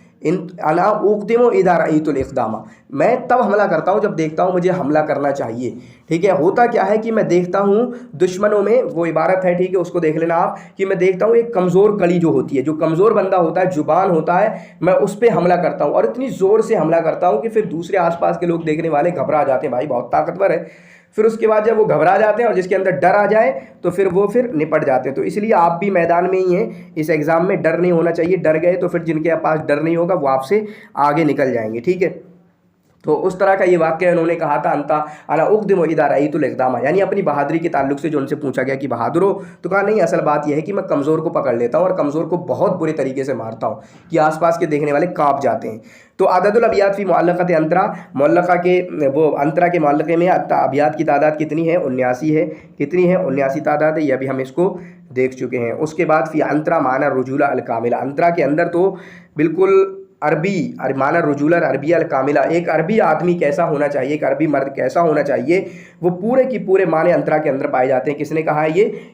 अना उक़दिमु इज़ा रअयतुल इक़दामा, मैं तब हमला करता हूँ जब देखता हूँ मुझे हमला करना चाहिए, ठीक है। होता क्या है कि मैं देखता हूँ दुश्मनों में, वो इबारत है, ठीक है, उसको देख लेना आप, कि मैं देखता हूँ एक कमज़ोर कड़ी जो होती है, जो कमज़ोर बंदा होता है, जुबान होता है, मैं उस पर हमला करता हूँ, और इतनी ज़ोर से हमला करता हूँ कि फिर दूसरे आसपास के लोग देखने वाले घबरा जाते हैं, भाई बहुत ताकतवर है। फिर उसके बाद जब वो घबरा जाते हैं और जिसके अंदर डर आ जाए तो फिर वो निपट जाते हैं। तो इसलिए आप भी मैदान में ही हैं, इस एग्ज़ाम में डर नहीं होना चाहिए। डर गए तो फिर जिनके पास डर नहीं होगा वो आपसे आगे निकल जाएंगे, ठीक है। तो उस तरह का ये वाक्य उन्होंने कहा था, अंता अना उक़दिमु इज़ा रअयतुल इक़दामा, यानी अपनी बहादुरी के ताल्लुक से जो उनसे पूछा गया कि बहादुर हो, तो कहा नहीं, असल बात यह है कि मैं कमज़ोर को पकड़ लेता हूँ और कमज़ोर को बहुत बुरे तरीके से मारता हूँ कि आसपास के देखने वाले काँप जाते हैं। तो अददुल अबियात फ़ी मुअल्लक़त अंतरा, मुअल्लक़ा के वो अंतरा के मुअल्लक़े में अबियात की तादाद कितनी है? 79 है। कितनी है? 79 तादाद है। यह भी हम इसको देख चुके हैं। उसके बाद फ़ी अंतरा माना रुजूला अल कामिला, अंतरा के अंदर तो बिल्कुल अरबी माना रुजूला अरबी अल कामिला, एक अरबी आदमी कैसा होना चाहिए, एक अरबी मर्द कैसा होना चाहिए, वो पूरे की पूरे माने अंतरा के अंदर पाए जाते हैं। किसने कहा है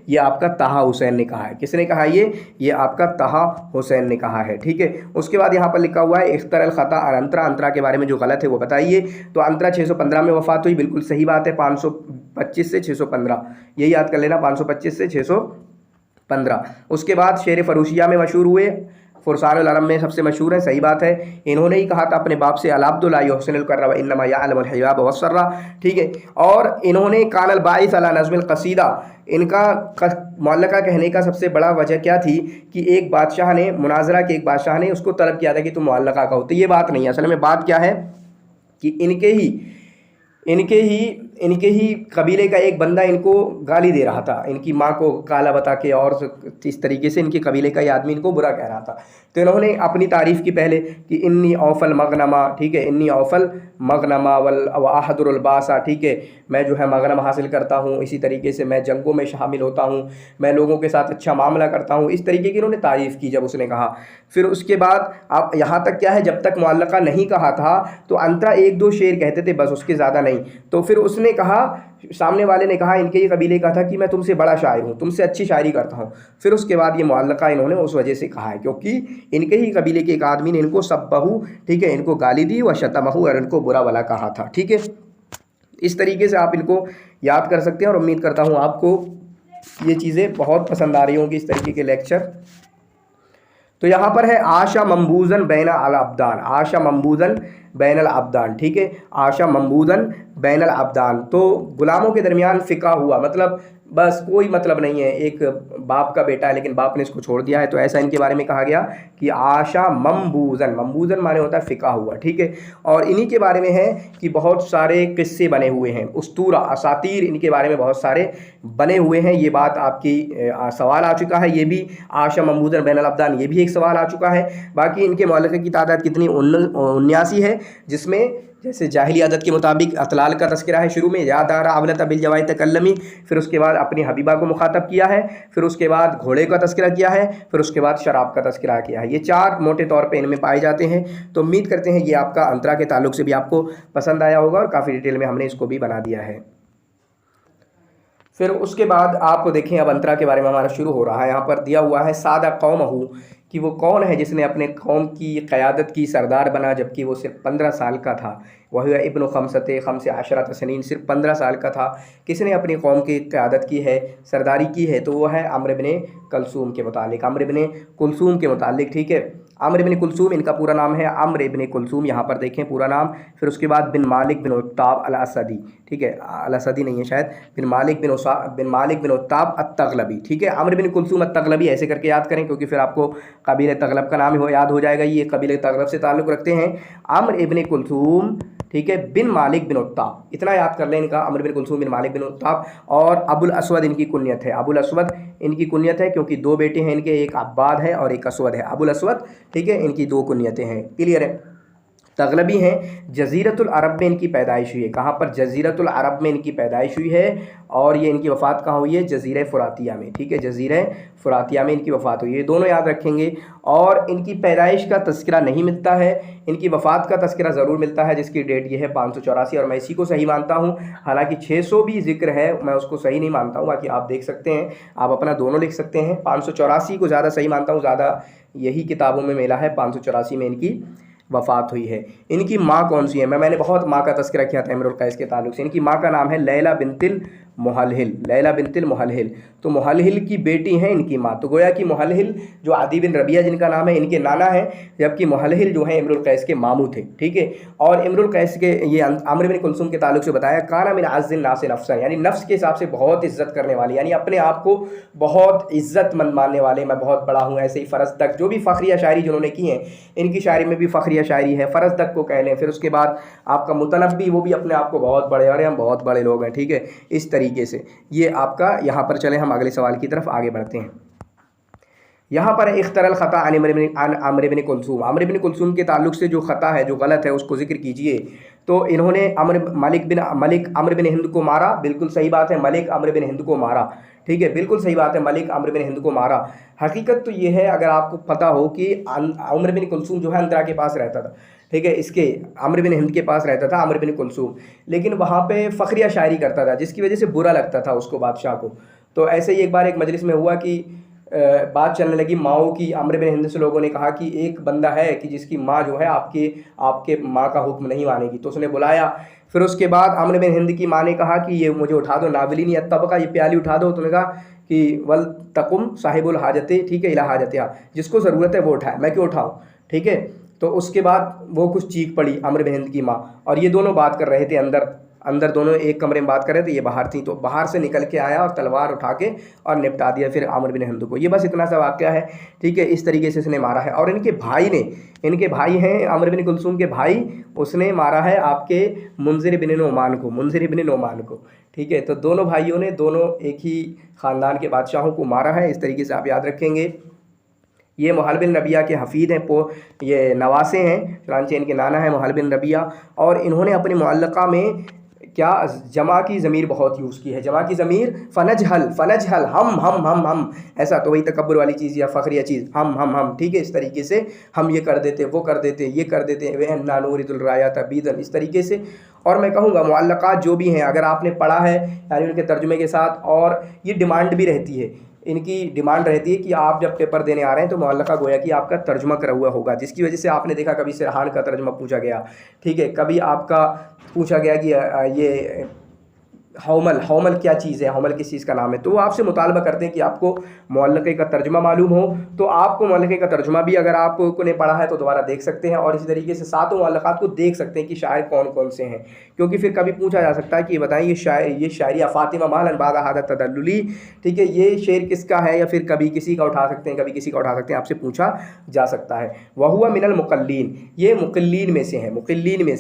ये आपका तहा हुसैन ने कहा है। किसने कहा है ये आपका तहा हुसैन ने कहा है, ठीक है। उसके बाद यहाँ पर लिखा हुआ है इख्तर अल ख़ता अंतरा, अंतरा के बारे में जो गलत है वो बताइए। तो अंतरा 615 में वफ़ात हुई, बिल्कुल सही बात है। 525 से 615, यही याद कर लेना, 525 से 615। उसके बाद शेर फ़रूशिया में मशहूर हुए, फुरसानुल अरब में सबसे मशहूर है, सही बात है। इन्होंने ही कहा था अपने बाप से अल-अब्दु ला युहसिनुल कर्रा व इन्नमा यअलमुल हिजाब वस्सर्रा, ठीक है। और इन्होंने कानल बाइस अला नज़्मिल क़सीदा, इनका मुअल्लक़ा कहने का सबसे बड़ा वजह क्या थी कि एक बादशाह ने, मुनाज़रा के एक बादशाह ने उसको तलब किया था कि तुम मुअल्लक़ा कहो। तो ये बात नहीं है, असल में बात क्या है कि इनके ही कबीले का एक बंदा इनको गाली दे रहा था, इनकी माँ को काला बता के, और इस तरीके से इनके कबीले का ये आदमी इनको बुरा कह रहा था। तो इन्होंने अपनी तारीफ़ की पहले कि इन्नी औफल मगनमा, ठीक है, इन्नी औफल मगनमा वल आहदुल बासा, ठीक है, मैं जो है मगनम हासिल करता हूँ, इसी तरीके से मैं जंगों में शामिल होता हूँ, मैं लोगों के साथ अच्छा मामला करता हूँ, इस तरीके की इन्होंने तारीफ़ की जब उसने कहा। फिर उसके बाद आप यहाँ तक क्या है, जब तक मुअल्लक़ा नहीं कहा था तो अंतरा 1-2 शेर कहते थे बस, उसके ज़्यादा नहीं। तो फिर उसने कहा, सामने वाले ने कहा, इनके ये कबीले का था कि मैं तुमसे बड़ा शायर हूँ, तुमसे अच्छी शायरी करता हूँ। फिर उसके बाद ये मुअल्लक़ा इन्होंने उस वजह से कहा है क्योंकि इनके ही कबीले के एक आदमी ने इनको सब्बहू, ठीक है, इनको गाली दी, व शतमहू, और इनको बुरा भला कहा था, ठीक है। इस तरीके से आप इनको याद कर सकते हैं और उम्मीद करता हूँ आपको ये चीज़ें बहुत पसंद आ रही होंगी, इस तरीके के लेक्चर। तो यहाँ पर है आशा मम्बूजन बैन अल अब्दान, आशा मम्बूजन बैन अल अब्दान, ठीक है, आशा मम्बूजन बैन अल अब्दान। तो गुलामों के दरमियान फ़िका हुआ, मतलब बस कोई मतलब नहीं है, एक बाप का बेटा है लेकिन बाप ने इसको छोड़ दिया है, तो ऐसा इनके बारे में कहा गया कि आशा मम्बूजन, मम्बूजन माने होता है फ़िका हुआ, ठीक है। और इन्हीं के बारे में है कि बहुत सारे किस्से बने हुए हैं, उस्तूरा असातीर इनके बारे में बहुत सारे बने हुए हैं। ये बात आपकी सवाल आ चुका है, ये भी आशा मम्बूजन बैन अल अब्दान, ये भी एक सवाल आ चुका है। बाकी इनके मुअल्लक़े की तादाद कितनी? 79 है, जिसमें जैसे जाहिली आदत के मुताबिक अतलाल का तस्करा है शुरू में, यादारा अवलत बिल जवाई तकल्लमी, फिर उसके बाद अपनी हबीबा को मुखातब किया है, फिर उसके बाद घोड़े का तस्करा किया है, फिर उसके बाद शराब का तस्करा किया है। ये 4 मोटे तौर पे इनमें पाए जाते हैं। तो उम्मीद करते हैं ये आपका अंतरा के ताल्लुक से भी आपको पसंद आया होगा और काफ़ी डिटेल में हमने इसको भी बना दिया है। फिर उसके बाद आप देखें, अब अंतरा के बारे में हमारा शुरू हो रहा है। यहाँ पर दिया हुआ है सादा कौमहू, कि वो कौन है जिसने अपने कौम की क़यादत की, सरदार बना जबकि वो सिर्फ 15 साल का था। वह इब्न खम्स अशरत सनीन, सिर्फ 15 साल का था। किसने अपनी कौम की क़यादत की है, सरदारी की है? तो वो है अम्र इब्न कुलसूम के मुतालिक, अम्र इब्न कुलसूम के मुतालिक, ठीक है। अम्र इब्न कुलसूम, इनका पूरा नाम है अम्र इब्न कुलसूम, यहाँ पर देखें पूरा नाम। फिर उसके बाद बिन मालिक बिन उत्ताब अल असदी, ठीक है, अल असदी नहीं है शायद, बिन मालिक बिन उत्ताब अत-तग़लबी, ठीक है। अम्र बिन कुलसूम अत-तग़लबी ऐसे करके याद करें क्योंकि फिर आपको कबीले तग़लब का नाम याद हो जाएगा। ये कबीले तग़लब से ताल्लुक़ रखते हैं। अम्र इब्न कुलसूम, ठीक है, बिन मालिक बिन उत्ताब, इतना याद कर लें इनका, अम्र बिन कुलसूम बिन मालिक बिन उत्ताब। और अबुल अस्वद इनकी कुन्यत है, अबुल अस्वद इनकी कुन्यत है क्योंकि 2 बेटे हैं इनके, एक अब्बाद है और एक अस्वद है, अबुल अस्वद, ठीक है, इनकी 2 कुन्यतें हैं। क्लियर है। तग़लबी हैं। जज़ीरतुल अरब में इनकी पैदाइश हुई है। कहाँ पर? जज़ीरतुल अरब में इनकी पैदाइश हुई है। और ये इनकी वफ़ात कहाँ हुई है? जज़ीरा फ़ुरातिया में, ठीक है, जज़ीरा फ़ुरातिया में इनकी वफ़ात हुई है। दोनों याद रखेंगे। और इनकी पैदाइश का तज़किरा नहीं मिलता है, इनकी वफ़ात का तज़किरा ज़रूर मिलता है जिसकी डेट ये है 584, और मैं इसी को सही मानता हूँ। हालांकि 600 भी ज़िक्र है, मैं उसको सही नहीं मानता हूँ, बाकी आप देख सकते हैं, आप अपना दोनों लिख सकते हैं। 584 को ज़्यादा सही मानता हूँ, ज़्यादा यही किताबों में मिला है, 584 में इनकी वफ़ात हुई है। इनकी माँ कौन सी है? मैंने बहुत माँ का तज़किरा किया था इमरुल कैस के ताल्लुक़ से। इनकी माँ का नाम है लैला बिन्तिल मुहलहिल, लैला बिन्तिल मुहलहिल। तो मुहलहिल की बेटी हैं इनकी माँ। तो गोया कि मुहलहिल जो आदी बिन रबिया जिनका नाम है, इनके नाना हैं, जबकि मुहलहिल जो है इम्रुल कैस के मामू थे। ठीक है। और इम्रुल कैस के ये आमिर बिन कुलसूम के ताल्लुक से बताया, काना मिन अज़्ज़िन नास नफ्सन, यानी नफ्स के हिसाब से बहुत इज्जत करने वाले, यानी अपने आप को बहुत इज्जतमंद मानने वाले, मैं बहुत बड़ा हूँ। ऐसे ही फरजदक, जो भी फ़खरिया शायरी जिन्होंने की है, इनकी शायरी में भी फ़खरिया शायरी है, फरजदक को कह लें। फिर उसके बाद आपका मुतनब्बी, वो भी अपने आप को बहुत बड़े, अरे हम बहुत बड़े लोग हैं। ठीक है। इस तरीके से ये आपका यहाँ पर चले, हम अगले सवाल की तरफ आगे बढ़ते हैं। यहाँ पर इख्तरल ख़ता अन अम्र बिन कुलसूम, अम्र बिन कुलसूम के ताल्लुक से जो ख़ता है, जो गलत है, उसको ज़िक्र कीजिए। तो इन्होंने मलिक अम्र बिन हिंद को मारा, बिल्कुल सही बात है, मलिक अम्र बिन हिंद को मारा। ठीक है, बिल्कुल सही बात है, मलिक अम्र बिन हिंद को मारा। हकीकत तो ये है, अगर आपको पता हो कि अम्र बिन कुलसूम जो है अंतरा के पास रहता था। ठीक है, इसके अम्र बिन हिंद के पास रहता था अम्र बिन कुलसूम, लेकिन वहाँ पे फ़खरिया शायरी करता था, जिसकी वजह से बुरा लगता था उसको, बादशाह को। तो ऐसे ही एक बार एक मजलिस में हुआ कि बात चलने लगी माओ की। अम्र बिन हिंद से लोगों ने कहा कि एक बंदा है कि जिसकी माँ जो है आपके माँ का हुक्म नहीं मानेगी। तो उसने बुलाया। फिर उसके बाद अम्र बिन हिंद की माँ ने कहा कि ये मुझे उठा दो, नावलिनी तबका, ये प्याली उठा दो। तो उन्होंने कहा कि वल तकुम साहिबुल हाजते, ठीक है, इला हाजतिहा, जिसको ज़रूरत है वो उठाए, मैं क्यों उठाऊँ। ठीक है। तो उसके बाद वो कुछ चीख पड़ी अम्र बिन हिंद की माँ, और ये दोनों बात कर रहे थे अंदर दोनों एक कमरे में बात कर रहे थे, ये बाहर थी। तो बाहर से निकल के आया और तलवार उठा के और निपटा दिया फिर आमिर बिन हिंद को। ये बस इतना सा वाक़या है। ठीक है, इस तरीके से इसने मारा है। और इनके भाई हैं आमिर बिन कुलसूम के भाई, उसने मारा है आपके मुंज़िर बिन नोमान को। ठीक है, तो दोनों भाइयों ने दोनों एक ही ख़ानदान के बादशाहों को मारा है। इस तरीके से आप याद रखेंगे। ये मुहल बिन रबिया के हफ़ीद हैं, ये नवासे हैं, चुनांचे इनके नाना हैं मुहल बिन रबिया। और इन्होंने अपनी मुअल्लक़ा में क्या जमा की ज़मीर बहुत यूज़ की है। जमा की ज़मीर फ़नजहल, हम, ऐसा। तो वही तकब्बुर वाली चीज़ या फ़खरिया चीज़, हम। ठीक है, इस तरीके से हम ये कर देते, वो कर देते, ये कर देते, वह नानूरिदुल रायात बीदन, इस तरीके से। और मैं कहूँगा मुअल्लक़ात जो भी हैं, अगर आपने पढ़ा है यानी उनके तर्जुमे के साथ, और ये डिमांड भी रहती है, इनकी डिमांड रहती है कि आप जब पेपर देने आ रहे हैं तो मुअल्लक़ा गोया कि आपका तर्जुमा करा हुआ होगा, जिसकी वजह से आपने देखा कभी सिरहान का तर्जुमा पूछा गया। ठीक है, कभी आपका पूछा गया कि ये हौमल क्या चीज़ है, हौमल किस चीज़ का नाम है। तो वो आपसे मुतालबा करते हैं कि आपको मुअल्लक़े का तर्जुमा मालूम हो। तो आपको मुअल्लक़े का तर्जुमा भी अगर आपने पढ़ा है तो दोबारा देख सकते हैं, और इसी तरीके से सातों मुअल्लक़ात को देख सकते हैं कि शायर कौन कौन से हैं, क्योंकि फिर कभी पूछा जा सकता है कि बताएं ये शायरी फ़ातिमा मालन बाद हादत तदल्लुली, ठीक है, ये शेर किसका है, या फिर कभी किसी का उठा सकते हैं, कभी किसी का उठा सकते हैं, आपसे पूछा जा सकता है। वहुआ मिनल मुक़ल्लीन, ये मुक़ल्लीन में से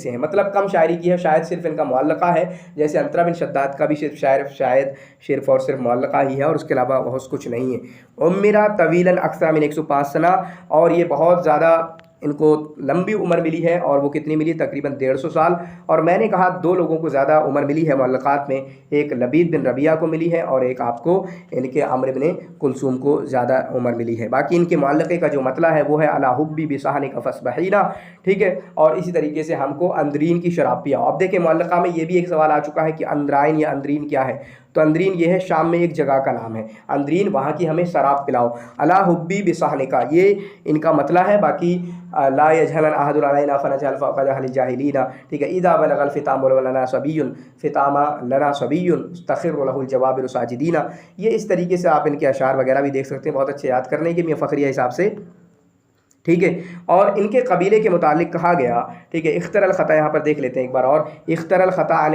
हैं, मतलब कम शायरी की है, शायद सिर्फ इनका मुअल्लक़ा है। जैसे अंतरा बिन शद्दाद का भी शायद सिर्फ और सिर्फ मुअल्लक़ा ही है, और उसके अलावा बहुत कुछ नहीं है। उम्मिरा तवीलन अक्सर मिन 105 सना, और ये बहुत ज़्यादा इनको लंबी उम्र मिली है, और वो कितनी मिली, तकरीबन 150 साल। और मैंने कहा दो लोगों को ज़्यादा उम्र मिली है मुअल्लक़ात में, एक लबीद बिन रबिया को मिली है, और एक आपको इनके अम्र बिन कुलसूम को ज़्यादा उम्र मिली है। बाकी इनके मुअल्लक़े का जो मतला है वो है अला हुब्बी बिसाहनी का फस्बहीना। ठीक है, और इसी तरीके से हमको अंदरीन की शराब पिया। अब देखिए मुअल्लक़ा में ये भी एक सवाल आ चुका है कि अंदराइन या अंदरीन क्या है। तो अंदरीन ये है शाम में एक जगह का नाम है, अंदरीन वहाँ की हमें शराब पिलाओ। अला हुब्बी बिसाहनी का ये इनका मतला है। बाकी ला यजहलन अहदुन अलैना फनजहल फौक़ जहलिल जाहिलीना। ठीक है, इज़ा बलगल फ़िताम लना सबियुन फ़ितामा लना सबियुन तख़िरु लहुल जवाबिरु साजिदीना। ये इस तरीके से आप इनके अशार वगैरह भी देख सकते हैं, बहुत अच्छे याद करने के मियाँ फ़खरिया हिसाब से। ठीक है, और इनके कबीले के मुतालिक कहा गया। ठीक है, इख्तरल ख़ता यहाँ पर देख लेते हैं एक बार और। इख्तरल ख़ता अन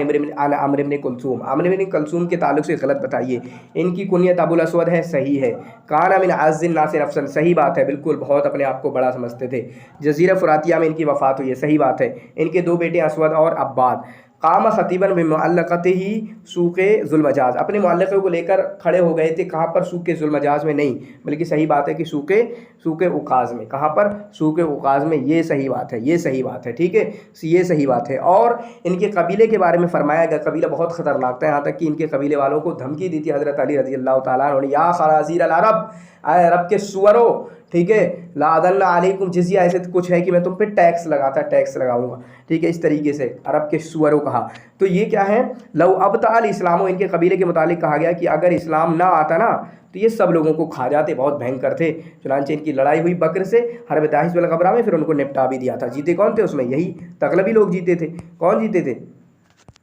अम्र बिन कुलसूम, अम्र बिन कुलसूम के ताल्लुक से गलत बताइए। इनकी कुनियत अबुल अस्वद है, सही है। काना मिन अज़्ज़िन नास नफ्सन, सही बात है, बिल्कुल, बहुत अपने आप को बड़ा समझते थे। जज़ीरा फ़ुरातिया में इनकी वफ़ात हुई है, सही बात है। इनके दो बेटे अस्वद और अब्बाद। कामा ख़तीबन में मुअल्लक़तिही सूक़े ज़ुल्मजाज़, अपने मुअल्लक़े को लेकर खड़े हो गए थे, कहाँ पर, सूक़े ज़ुल्मजाज़ में नहीं, बल्कि सही बात है कि सूक़े उकाज़ में। कहाँ पर, सूक़े उकाज़ में, ये सही बात है। ठीक है, ये सही बात है। और इनके कबीले के बारे में फरमाया गया, कबीला बहुत ख़तरनाक था, यहाँ तक कि इनके कबीले वालों को धमकी दी थी हज़रत अली रज़ी अल्लाह तआला अन्हु ने, या खराज़ीर अल अरब, आए अरब के सुअरों, ठीक है, लादल्ला अलैकुम जिज़िया, ऐसे कुछ है कि मैं तुम पे टैक्स लगाऊंगा। ठीक है, इस तरीके से अरब के सुअरों कहा। तो ये क्या है, लव अबताल इस्लामो, इनके कबीले के मुतालिक कहा गया कि अगर इस्लाम ना आता ना तो ये सब लोगों को खा जाते, बहुत भयंकर थे। चुनांचे इनकी लड़ाई हुई बकर से हरब दाहिस वाल गबरा में, फिर उनको निपटा भी दिया था। जीते कौन थे उसमें, यही तगलबी लोग जीते थे। कौन जीते थे,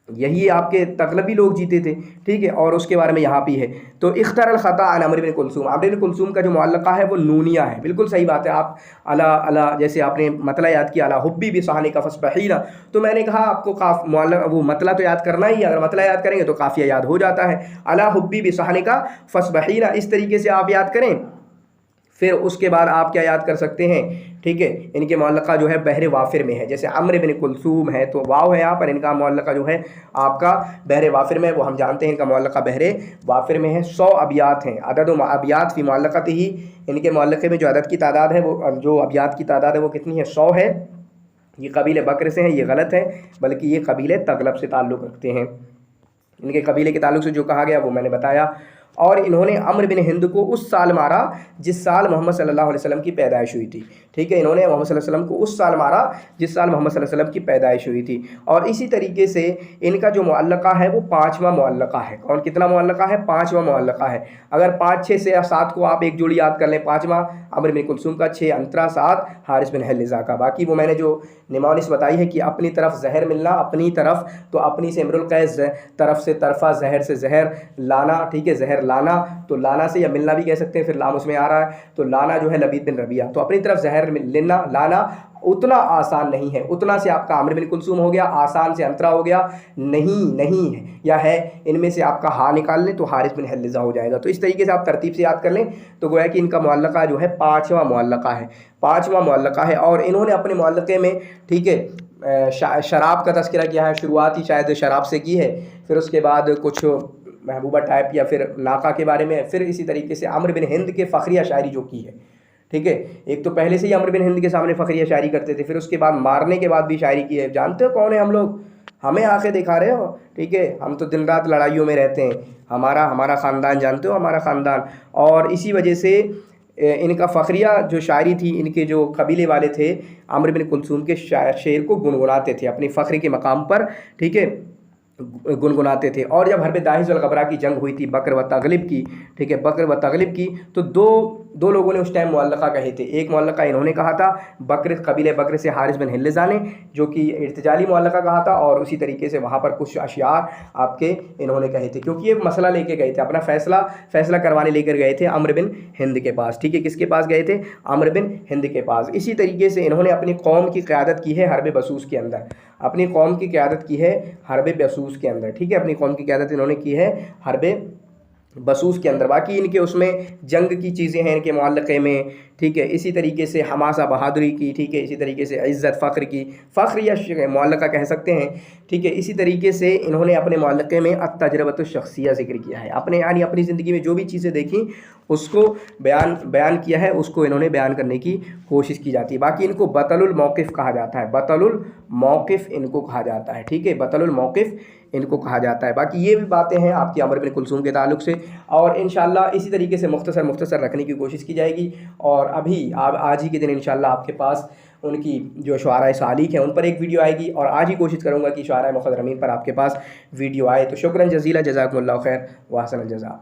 यही आपके तगलबी लोग जीते थे, ठीक है। और उसके बारे में यहाँ भी है। तो इख्तर अल ख़ता अन अम्र बिन कुलसूम, अम्र बिन कुलसूम का जो मुअल्लक़ा है वो नूनिया है, बिल्कुल सही बात है। आप अला अला जैसे आपने मतला याद किया, अला हुब्बी भी सहानी का फस्बहीना, तो मैंने कहा आपको वो मतला तो याद करना ही है, अगर मतला याद करेंगे तो काफ़िया याद हो जाता है। अला हुब्बी भी सहानी का फस्बहीना, इस तरीके से आप याद करें। फिर उसके बाद आप क्या याद कर सकते हैं, ठीक है, इनके मुअल्लक़ा जो है बहरे वाफिर में है। जैसे अम्र बिन कुलसूम है तो वाव है यहाँ पर, इनका मुअल्लक़ा जो है आपका बहरे वाफिर में है, वो हम जानते हैं इनका मुअल्लक़ा बहरे वाफिर में है। 100 अबियात हैं, अदद अबियात फ़ी मुअल्लक़त ही, इनके मुअल्लक़े में जो अदद की तादाद है वो, जो अबियात की तादाद है वो कितनी है, 100 है। ये कबीले बकर से हैं, ये गलत है, बल्कि ये कबीले तगलब से ताल्लुक़ रखते हैं। इनके कबीले के ताल्लुक़ से जो कहा गया वो मैंने बताया। और इन्होंने अम्र बिन हिंद को उस साल मारा जिस साल मोहम्मद सल्लल्लाहु अलैहि वसल्लम की पैदाइश हुई थी, ठीक है। इन्होंने मोहम्मद सल्लल्लाहु अलैहि वसल्लम को उस साल मारा जिस साल मोहम्मद सल्लल्लाहु अलैहि वसल्लम की पैदाइश हुई थी। और इसी तरीके से इनका जो मुअल्लक़ा है वो 5वां मुअल्लक़ा है। कौन कितना मुअल्लक़ा है, 5वां मुअल्लक़ा है। अगर 5, 6 से या 7 को आप एक जोड़ी याद कर लें, 5वां अम्र बिन कुलसूम का, 6 अंतरा, 7 हारिस बिन हिल्ज़ा का। बाकी वो मैंने जो निमानिस बताई है कि अपनी तरफ जहर मिलना, अपनी तरफ तो अपनी से इमरुल कैस तरफ से तरफा, जहर से जहर लाना, ठीक है, जहर लाना, तो लाना से या मिलना भी कह सकते हैं, फिर लाम उसमें आ रहा है, तो लाना जो है लबीद बिन रबिया, तो अपनी तरफ जहर लेना लाना उतना आसान नहीं है। उतना से आपका आमिर बिन कुलसूम हो गया, आसान से अंतरा हो गया, नहीं है या है, इनमें से आपका हा निकाल लें तो हारिस बिन हिल्ज़ा हो जाएगा। तो इस तरीके से आप तरतीब से याद कर लें तो गोया कि इनका मुअल्लक़ा जो है 5वां मुअल्लक़ा है, 5वां मुअल्लक़ा है। और इन्होंने अपने मुअल्लक़े में, ठीक है, शराब का तज़किरा किया है, शुरुआत ही शायद शराब से की है, फिर उसके बाद कुछ महबूबा टाइप या फिर नाका के बारे में, फिर इसी तरीके से अम्र बिन हिंद के फ़खरिया शायरी जो की है, ठीक है। एक तो पहले से ही अम्र बिन हिंद के सामने फ़खरिया शायरी करते थे, फिर उसके बाद मारने के बाद भी शायरी की है। जानते हो कौन है हम लोग, हमें आंखें दिखा रहे हो, ठीक है, हम तो दिन रात लड़ाइयों में रहते हैं, हमारा ख़ानदान जानते हो, हमारा ख़ानदान। और इसी वजह से इनका फ़खरिया जो शायरी थी, इनके जो कबीले वाले थे अम्र बिन कुलसूम के शेर को गुनगुनाते थे अपनी फ़ख्र के मकाम पर, ठीक है, गुनगुनाते थे। और जब हरब दाहिस वल गबरा की जंग हुई थी बकर व तगलिब की, ठीक है, बकर व तगलिब की, तो दो लोगों ने उस टाइम मुअल्लक़ा कहे थे। एक मुअल्लक़ा इन्होंने कहा था बकर, कबीले बकर से हारिस बिन हिल्ज़ा ने, जो कि इर्तिजाली मुअल्लक़ा कहा था, और उसी तरीके से वहाँ पर कुछ अशियार आपके इन्होंने कहे थे, क्योंकि ये मसला लेके गए थे, अपना फैसला करवाने लेकर गए थे अम्र बिन हिंद के पास, ठीक है। किसके पास गए थे, अम्र बिन हिंद के पास। इसी तरीके से इन्होंने अपनी कौम की क़यादत की है हरब बसूस के अंदर, अपनी कौम की क़यादत की है हरब बसूस के अंदर, ठीक है, अपनी कौम की क़यादत इन्होंने की है हरब बसूस के अंदर। बाकी इनके उसमें जंग की चीज़ें हैं इनके मुअल्लक़े में, ठीक है। इसी तरीके से हमासा बहादुरी की, ठीक है, इसी तरीके से इज़्ज़त फ़ख्र की, फ़ख्र या मुअल्लक़ा कह सकते हैं, ठीक है। इसी तरीके से इन्होंने अपने मुअल्लक़े में अत-तजरबतु शख़्सिया ज़िक्र किया है, अपने यानी अपनी ज़िंदगी में जो भी चीज़ें देखी उसको बयान किया है, उसको इन्होंने बयान करने की कोशिश की जाती है। बाकी इनको बतलुल मौक़िफ़ कहा जाता है, बतलुल मौक़िफ़ इनको कहा जाता है, ठीक है, बतलुल मौक़िफ़ इनको कहा जाता है। बाकी ये भी बातें हैं आपकी अम्र बिन कुलसूम के ताल्लुक़ से, और इंशाअल्लाह इसी तरीके से मुख्तसर रखने की कोशिश की जाएगी। और अभी आज ही के दिन इंशाअल्लाह आपके पास उनकी जो शुआराए सालिक हैं उन पर एक वीडियो आएगी, और आज ही कोशिश करूँगा कि शुआराए मुख़द्रमीन पर आपके पास वीडियो आए। तो शुक्रन जज़ीला, जज़ाकुमुल्लाहु खैर व अहसनल जज़ा।